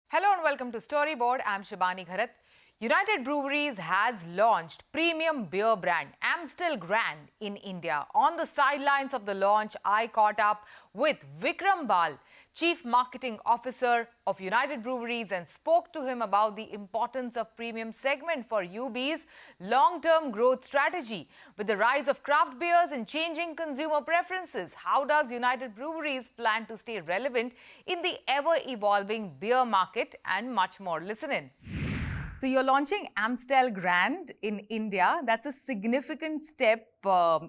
Hello and welcome to Storyboard. I'm Shibani Gharat. United Breweries has launched premium beer brand Amstel Grand in India. On the sidelines of the launch, I caught up with Vikram Bahl, Chief Marketing Officer of United Breweries, and spoke to him about the importance of premium segment for UB's long-term growth strategy. With the rise of craft beers and changing consumer preferences, how does United Breweries plan to stay relevant in the ever-evolving beer market, and much more? Listen in. So you're launching Amstel Grand in India. That's a significant step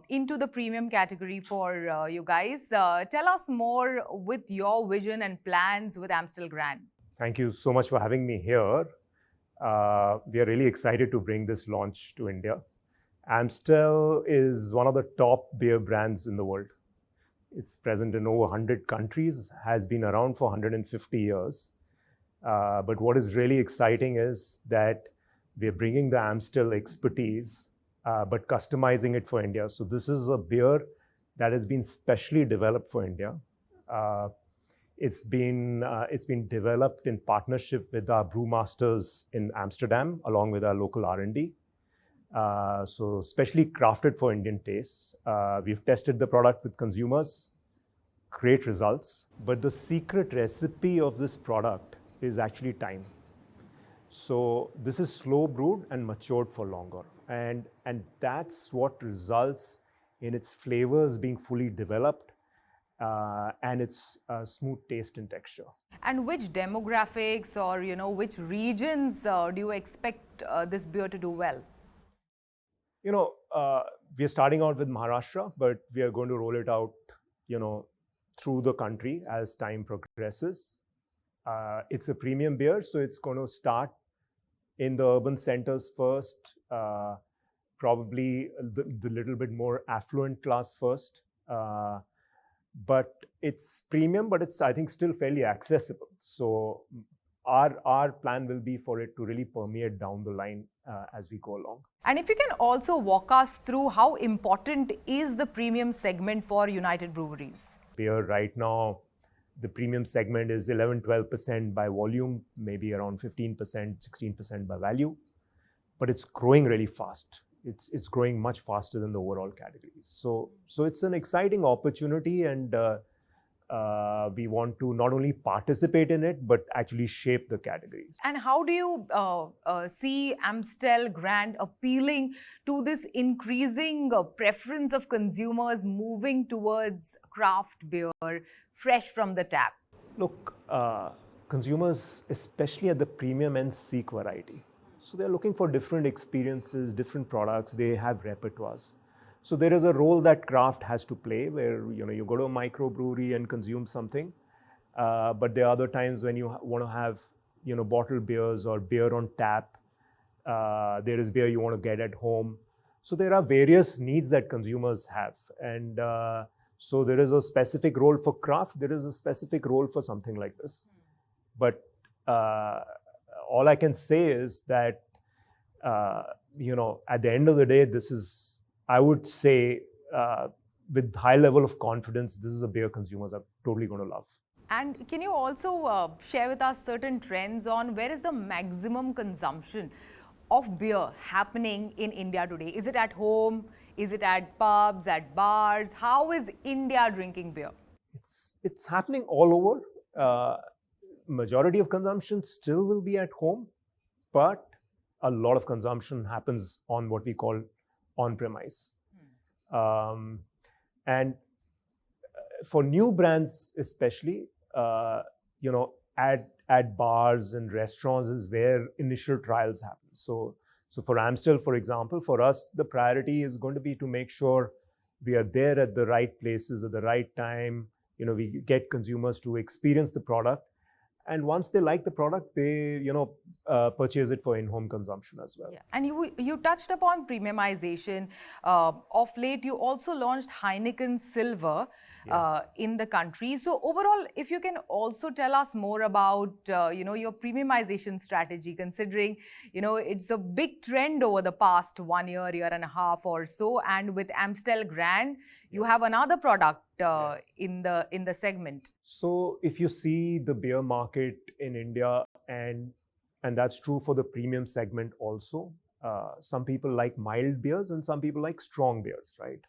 into the premium category for you guys. Tell us more with your vision and plans with Amstel Grand. Thank you so much for having me here. We are really excited to bring this launch to India. Amstel is one of the top beer brands in the world. It's present in over 100 countries, has been around for 150 years. But what is really exciting is that we're bringing the Amstel expertise, but customizing it for India. So this is a beer that has been specially developed for India. It's been developed in partnership with our brewmasters in Amsterdam, along with our local R&D. So specially crafted for Indian tastes. We've tested the product with consumers, great results. But the secret recipe of this product is actually time. So this is slow brewed and matured for longer. And that's what results in its flavors being fully developed and its smooth taste and texture. And which demographics or, which regions do you expect this beer to do well? We're starting out with Maharashtra, but we are going to roll it out, through the country as time progresses. It's a premium beer, so it's going to start in the urban centers first, probably the little bit more affluent class first. But it's premium, but it's, I think, still fairly accessible. So our plan will be for it to really permeate down the line as we go along. And if you can also walk us through how important is the premium segment for United Breweries? Beer right now, the premium segment is 11-12% by volume, maybe around 15%, 16% by value. But it's growing really fast. It's growing much faster than the overall categories. So it's an exciting opportunity, and we want to not only participate in it, but actually shape the categories. And how do you see Amstel Grand appealing to this increasing preference of consumers moving towards craft beer, fresh from the tap? Look, consumers, especially at the premium end, seek variety. So they're looking for different experiences, different products. They have repertoires. So there is a role that craft has to play, where you go to a microbrewery and consume something. But there are other times when you want to have bottled beers or beer on tap. There is beer you want to get at home. So there are various needs that consumers have, and so there is a specific role for craft. There is a specific role for something like this. But all I can say is that at the end of the day, this is, I would say, with high level of confidence, this is a beer consumers are totally going to love. And can you also share with us certain trends on where is the maximum consumption of beer happening in India today? Is it at home? Is it at pubs, at bars? How is India drinking beer? It's happening all over. Majority of consumption still will be at home, but a lot of consumption happens on what we call on-premise. And for new brands especially, at bars and restaurants is where initial trials happen. So for Amstel, for example, for us, the priority is going to be to make sure we are there at the right places at the right time. We get consumers to experience the product. And once they like the product, they purchase it for in-home consumption as well. Yeah. And you touched upon premiumization. Of late, you also launched Heineken Silver in the country. So overall, if you can also tell us more about your premiumization strategy, considering it's a big trend over the past 1 year, year and a half or so. And with Amstel Grand, you have another product Yes. in the segment? So if you see the beer market in India, and that's true for the premium segment also, some people like mild beers and some people like strong beers, right?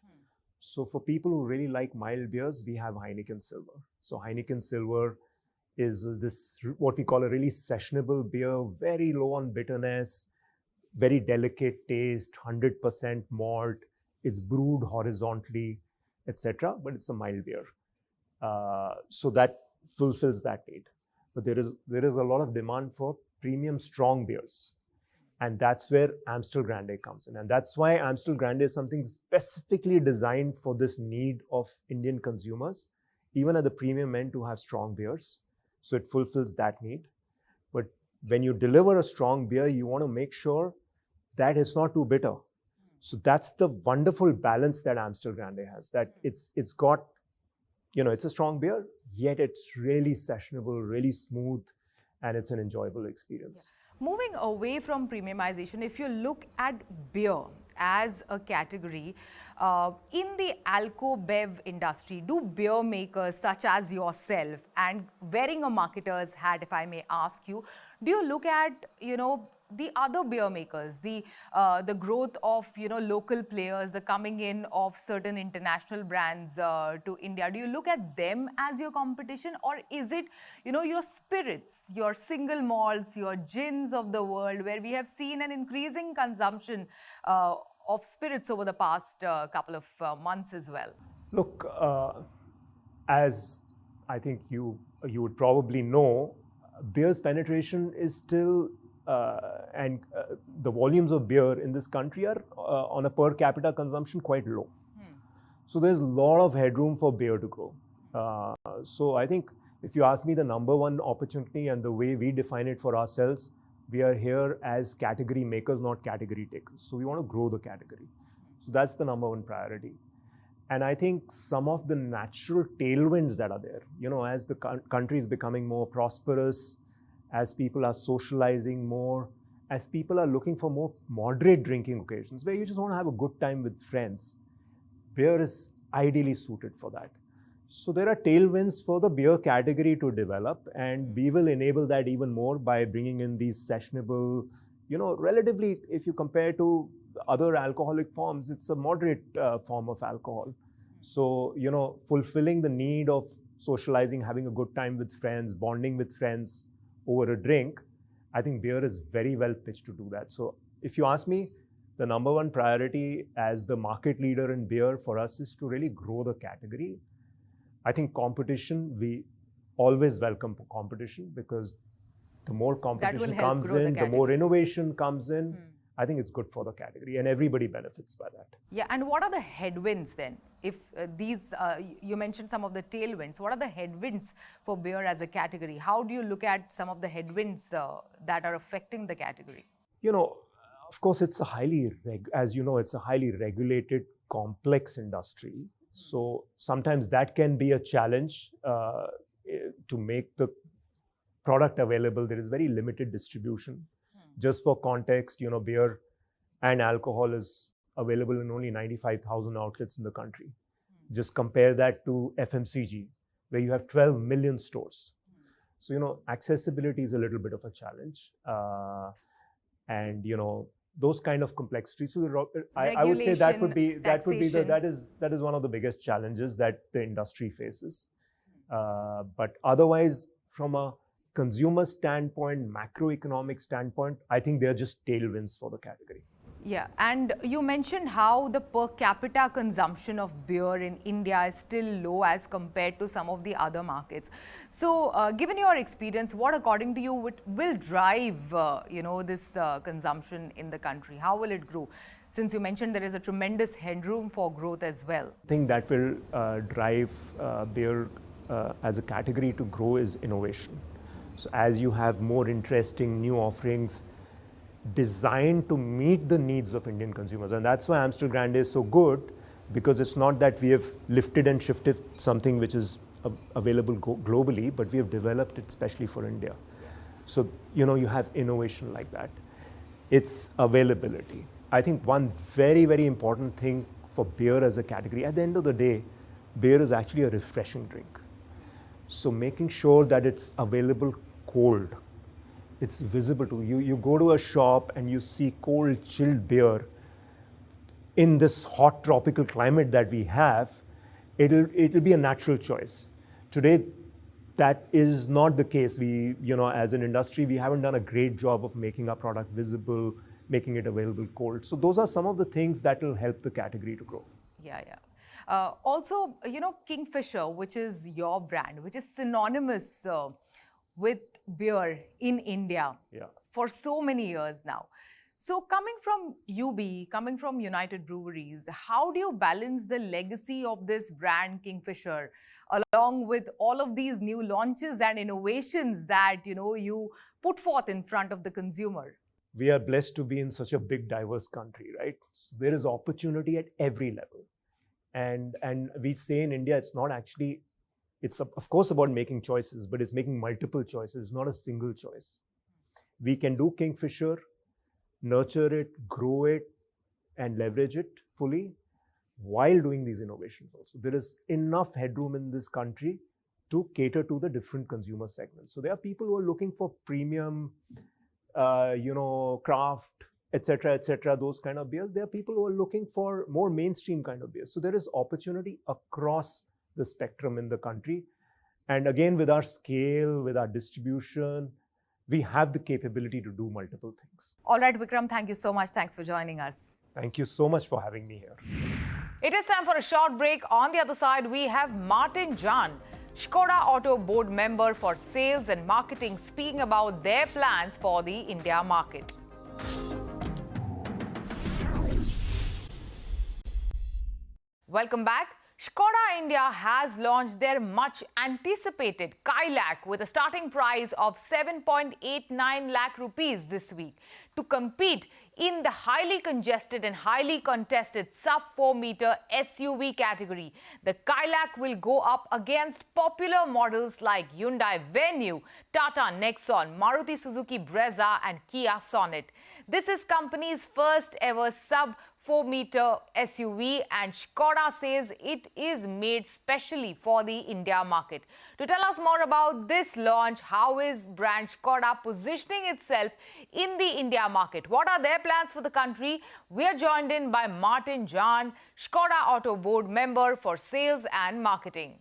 So for people who really like mild beers, we have Heineken Silver. So Heineken Silver is this what we call a really sessionable beer, very low on bitterness, very delicate taste, 100% malt. It's brewed horizontally, etc. But it's a mild beer, so that fulfills that need. But there is a lot of demand for premium strong beers, and that's where Amstel Grande comes in. And that's why Amstel Grande is something specifically designed for this need of Indian consumers, even at the premium end, to have strong beers. So it fulfills that need. But when you deliver a strong beer, you want to make sure that it's not too bitter. So that's the wonderful balance that Amstel Grande has, that it's got, it's a strong beer, yet it's really sessionable, really smooth, and it's an enjoyable experience. Yeah. Moving away from premiumization, if you look at beer as a category, in the alco-bev industry, do beer makers such as yourself, and wearing a marketer's hat, if I may ask you, do you look at, the other beer makers, the growth of, local players, the coming in of certain international brands to India? Do you look at them as your competition, or is it, your spirits, your single malts, your gins of the world, where we have seen an increasing consumption of spirits over the past couple of months as well? Look, as I think you would probably know, beer's penetration is still, and the volumes of beer in this country are on a per capita consumption quite low. So there's a lot of headroom for beer to grow. So I think if you ask me, the number one opportunity and the way we define it for ourselves, we are here as category makers, not category takers. So we want to grow the category. So that's the number one priority. And I think some of the natural tailwinds that are there, as the country is becoming more prosperous, as people are socializing more, as people are looking for more moderate drinking occasions where you just want to have a good time with friends, beer is ideally suited for that. So there are tailwinds for the beer category to develop, and we will enable that even more by bringing in these sessionable, relatively, if you compare to other alcoholic forms, it's a moderate form of alcohol. So, fulfilling the need of socializing, having a good time with friends, bonding with friends over a drink, I think beer is very well pitched to do that. So if you ask me, the number one priority as the market leader in beer for us is to really grow the category. I think competition, we always welcome competition, because the more competition comes in, the more innovation comes in. I think it's good for the category, and everybody benefits by that. Yeah, and what are the headwinds then? If you mentioned some of the tailwinds, what are the headwinds for beer as a category? How do you look at some of the headwinds that are affecting the category? Of course, it's a highly, it's a highly regulated, complex industry. So sometimes that can be a challenge to make the product available. There is very limited distribution. Just for context, beer and alcohol is available in only 95,000 outlets in the country. Just compare that to FMCG, where you have 12 million stores. So, accessibility is a little bit of a challenge. And, those kind of complexities. So I would say that is one of the biggest challenges that the industry faces. But otherwise, from a consumer standpoint, macroeconomic standpoint, I think they're just tailwinds for the category. Yeah, and you mentioned how the per capita consumption of beer in India is still low as compared to some of the other markets. So, given your experience, what according to you will drive, this consumption in the country? How will it grow? Since you mentioned there is a tremendous headroom for growth as well. I think that will drive beer as a category to grow is innovation. So as you have more interesting new offerings designed to meet the needs of Indian consumers. And that's why Amstel Grande is so good, because it's not that we have lifted and shifted something which is available globally, but we have developed it specially for India. So, you have innovation like that. It's availability. I think one very, very important thing for beer as a category, at the end of the day, beer is actually a refreshing drink. So making sure that it's available cold, it's visible to you. You go to a shop and you see cold, chilled beer in this hot tropical climate that we have, it'll be a natural choice. Today, that is not the case. We, as an industry, we haven't done a great job of making our product visible, making it available cold. So those are some of the things that will help the category to grow. Yeah. Also, Kingfisher, which is your brand, which is synonymous with beer in India for so many years now. So coming from UB, coming from United Breweries, how do you balance the legacy of this brand Kingfisher along with all of these new launches and innovations that you put forth in front of the consumer? We are blessed to be in such a big, diverse country, right? So there is opportunity at every level. And we say in India, it's not actually, it's of course about making choices, but it's making multiple choices, not a single choice. We can do Kingfisher, nurture it, grow it, and leverage it fully while doing these innovations also. There is enough headroom in this country to cater to the different consumer segments. So there are people who are looking for premium, craft, etc., those kind of beers. There are people who are looking for more mainstream kind of beers. So there is opportunity across the spectrum in the country. And again, with our scale, with our distribution, we have the capability to do multiple things. All right, Vikram, thank you so much. Thanks for joining us. Thank you so much for having me here. It is time for a short break. On the other side, we have Martin Jahn, Skoda Auto Board member for sales and marketing, speaking about their plans for the India market. Welcome back. Skoda India has launched their much anticipated Kylaq with a starting price of 7.89 lakh rupees this week to compete in the highly congested and highly contested sub-4 meter SUV category. The Kylaq will go up against popular models like Hyundai Venue, Tata Nexon, Maruti Suzuki Brezza and Kia Sonet. This is company's first ever sub-4 meter SUV, and Skoda says it is made specially for the India market. To tell us more about this launch, how is brand Skoda positioning itself in the India market? What are their plans for the country? We are joined in by Martin Jahn, Skoda Auto Board member for sales and marketing.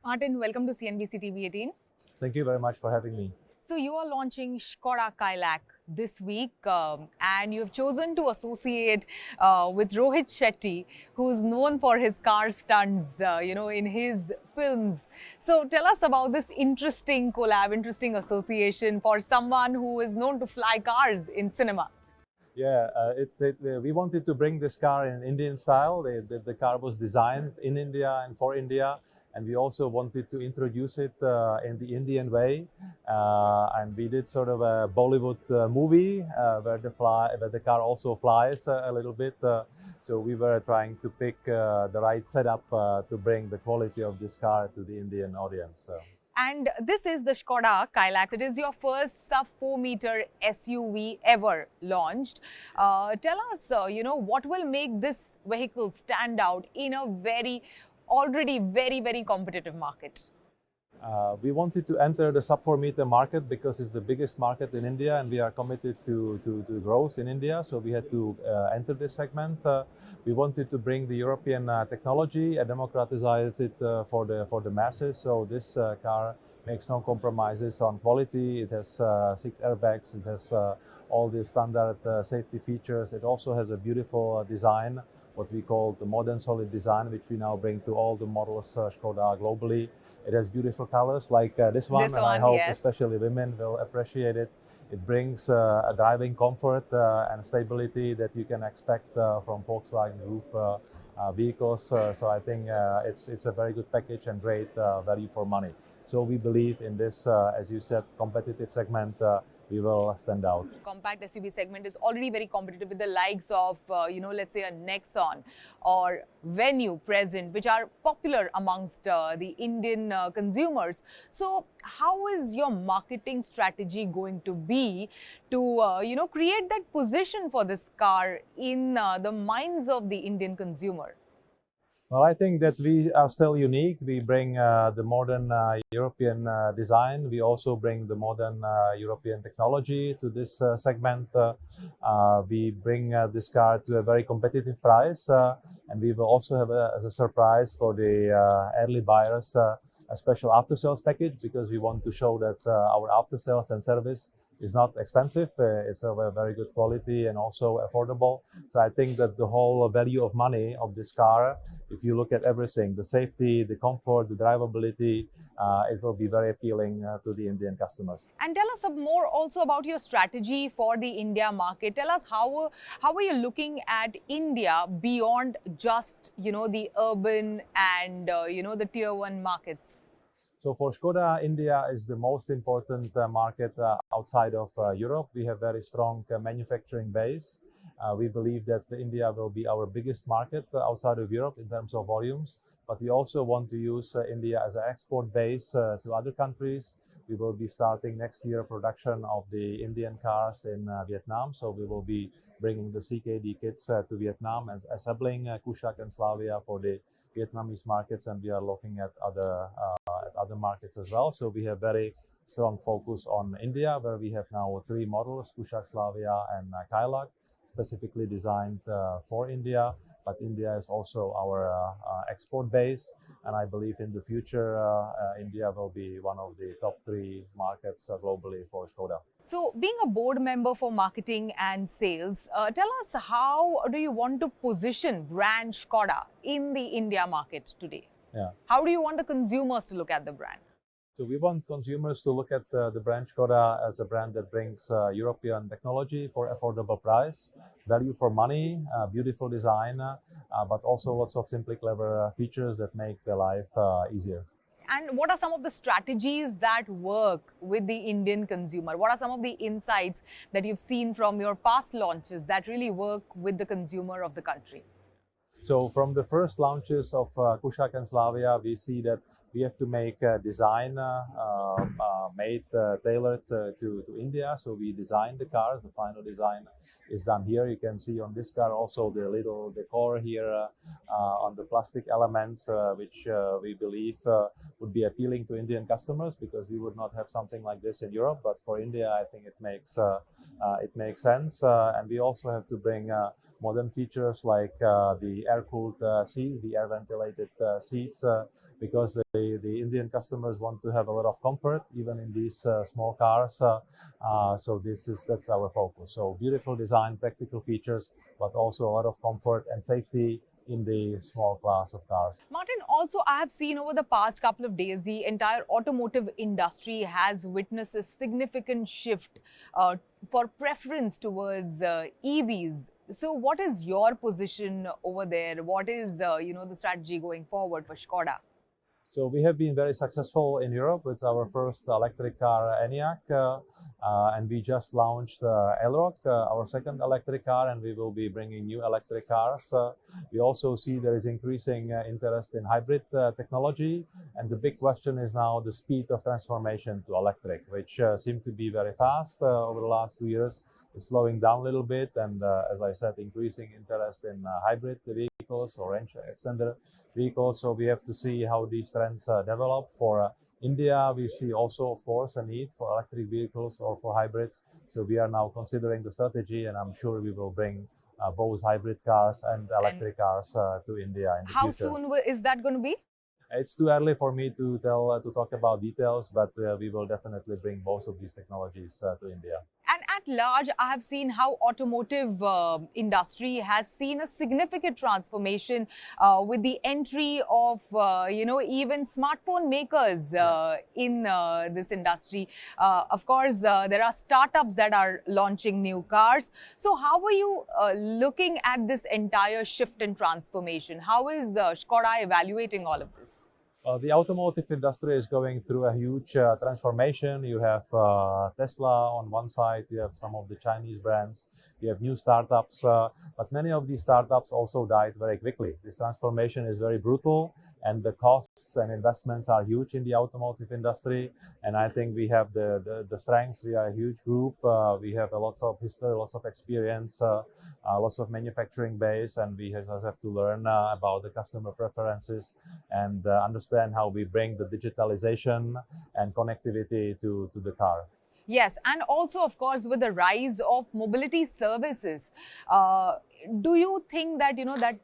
Martin, welcome to CNBC-TV18. Thank you very much for having me. So you are launching Skoda Kylaq this week and you have chosen to associate with Rohit Shetty, who's known for his car stunts, in his films. So tell us about this interesting collab, interesting association for someone who is known to fly cars in cinema. Yeah, we wanted to bring this car in Indian style. The car was designed in India and for India. And we also wanted to introduce it in the Indian way. And we did sort of a Bollywood movie where the car also flies a little bit. So we were trying to pick the right setup to bring the quality of this car to the Indian audience. And this is the Skoda Kylaq. It is your first sub-4 meter SUV ever launched. Tell us, what will make this vehicle stand out in a already very competitive market? We wanted to enter the sub-4 meter market because it's the biggest market in India and we are committed to growth in India. So we had to enter this segment. We wanted to bring the European technology and democratize it for the masses. So this car makes no compromises on quality. It has 6 airbags. It has all the standard safety features. It also has a beautiful design, what we call the modern solid design, which we now bring to all the models Skoda globally. It has beautiful colors like this one, and I hope especially women will appreciate it. It brings a driving comfort and stability that you can expect from Volkswagen Group vehicles. So I think it's a very good package and great value for money. So we believe in this, as you said, competitive segment. We will stand out. Compact SUV segment is already very competitive with the likes of, let's say a Nexon or Venue present, which are popular amongst the Indian consumers. So how is your marketing strategy going to be to, create that position for this car in the minds of the Indian consumer? Well, I think that we are still unique. We bring the modern European design. We also bring the modern European technology to this segment. We bring this car to a very competitive price, and we will also have as a surprise for the early buyers a special after-sales package, because we want to show that our after-sales and service is not expensive. It's of a very good quality and also affordable. So I think that the whole value of money of this car, if you look at everything, the safety, the comfort, the drivability, it will be very appealing to the Indian customers. And tell us more also about your strategy for the India market. Tell us how are you looking at India beyond just, the urban and, the tier 1 markets? So for Skoda, India is the most important market outside of Europe. We have very strong manufacturing base. We believe that India will be our biggest market outside of Europe in terms of volumes, but we also want to use India as an export base to other countries. We will be starting next year production of the Indian cars in Vietnam. So we will be bringing the CKD kits to Vietnam and assembling Kylaq and Slavia for the Vietnamese markets, and we are looking at other markets as well. So we have very strong focus on India, where we have now 3 models, Kylaq, Slavia and Kylaq, specifically designed for India. But India is also our export base, and I believe in the future India will be one of the top 3 markets globally for Skoda. So being a board member for marketing and sales, tell us, how do you want to position brand Skoda in the India market today? Yeah. How do you want the consumers to look at the brand? So we want consumers to look at the brand Skoda as a brand that brings European technology for affordable price, value for money, beautiful design, but also lots of simply clever features that make their life easier. And what are some of the strategies that work with the Indian consumer? What are some of the insights that you've seen from your past launches that really work with the consumer of the country? So from the first launches of Kylaq and Slavia, we see that we have to make design made tailored to India. So we design the cars. The final design is done here. You can see on this car also the little decor here on the plastic elements, which we believe would be appealing to Indian customers, because we would not have something like this in Europe. But for India, I think it makes sense. And we also have to bring modern features like the air-cooled seats, the air-ventilated seats, because the Indian customers want to have a lot of comfort, even in these small cars. So that's our focus. So beautiful design, practical features, but also a lot of comfort and safety in the small class of cars. Martin, also I have seen over the past couple of days, the entire automotive industry has witnessed a significant shift for preference towards EVs. So what is your position over there? What is the strategy going forward for Skoda? So we have been very successful in Europe with our first electric car, Enyaq, and we just launched Elroq, our second electric car, and we will be bringing new electric cars. We also see there is increasing interest in hybrid technology, and the big question is now the speed of transformation to electric, which seemed to be very fast over the last 2 years. It's slowing down a little bit, and as I said, increasing interest in hybrid vehicles or range extender vehicles. So we have to see how these trends develop. For India, we see also, of course, a need for electric vehicles or for hybrids. So we are now considering the strategy, and I'm sure we will bring both hybrid cars and electric cars to India in the future. How soon is that going to be? It's too early for me to talk about details, but we will definitely bring both of these technologies to India. And at large, I have seen how automotive industry has seen a significant transformation with the entry of, even smartphone makers in this industry. Of course, there are startups that are launching new cars. So how are you looking at this entire shift and transformation? How is Skoda evaluating all of this? The automotive industry is going through a huge transformation. You have Tesla on one side, you have some of the Chinese brands, you have new startups, but many of these startups also died very quickly. This transformation is very brutal, and the costs and investments are huge in the automotive industry. And I think we have the strengths. We are a huge group. We have lots of history, lots of experience, lots of manufacturing base, and we have to learn about the customer preferences and understand how we bring the digitalization and connectivity to the car. Yes, and also, of course, with the rise of mobility services, do you think that,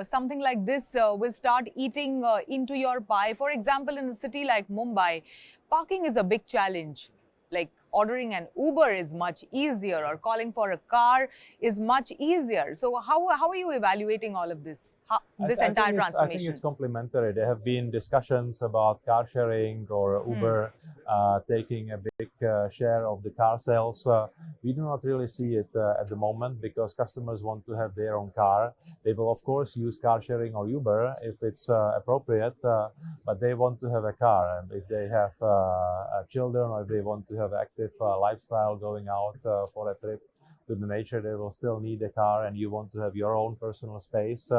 something like this will start eating into your pie? For example, in a city like Mumbai, parking is a big challenge. Like ordering an Uber is much easier, or calling for a car is much easier. So how are you evaluating all of this, entire transformation? I think it's complementary. There have been discussions about car sharing or Uber taking a big share of the car sales. We do not really see it at the moment because customers want to have their own car. They will, of course, use car sharing or Uber if it's appropriate, but they want to have a car. And if they have children, or if they want to have active lifestyle going out for a trip to the nature, they will still need a car, and you want to have your own personal space.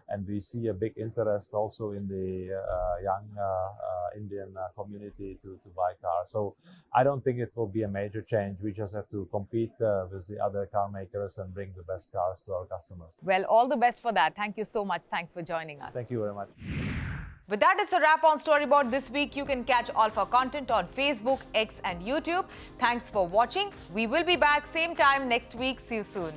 And we see a big interest also in the young Indian community to buy cars. So I don't think it will be a major change. We just have to compete with the other car makers and bring the best cars to our customers. Well, all the best for that. Thank you so much. Thanks for joining us. Thank you very much. With that, it's a wrap on Storyboard this week. You can catch all of our content on Facebook, X and YouTube. Thanks for watching. We will be back same time next week. See you soon.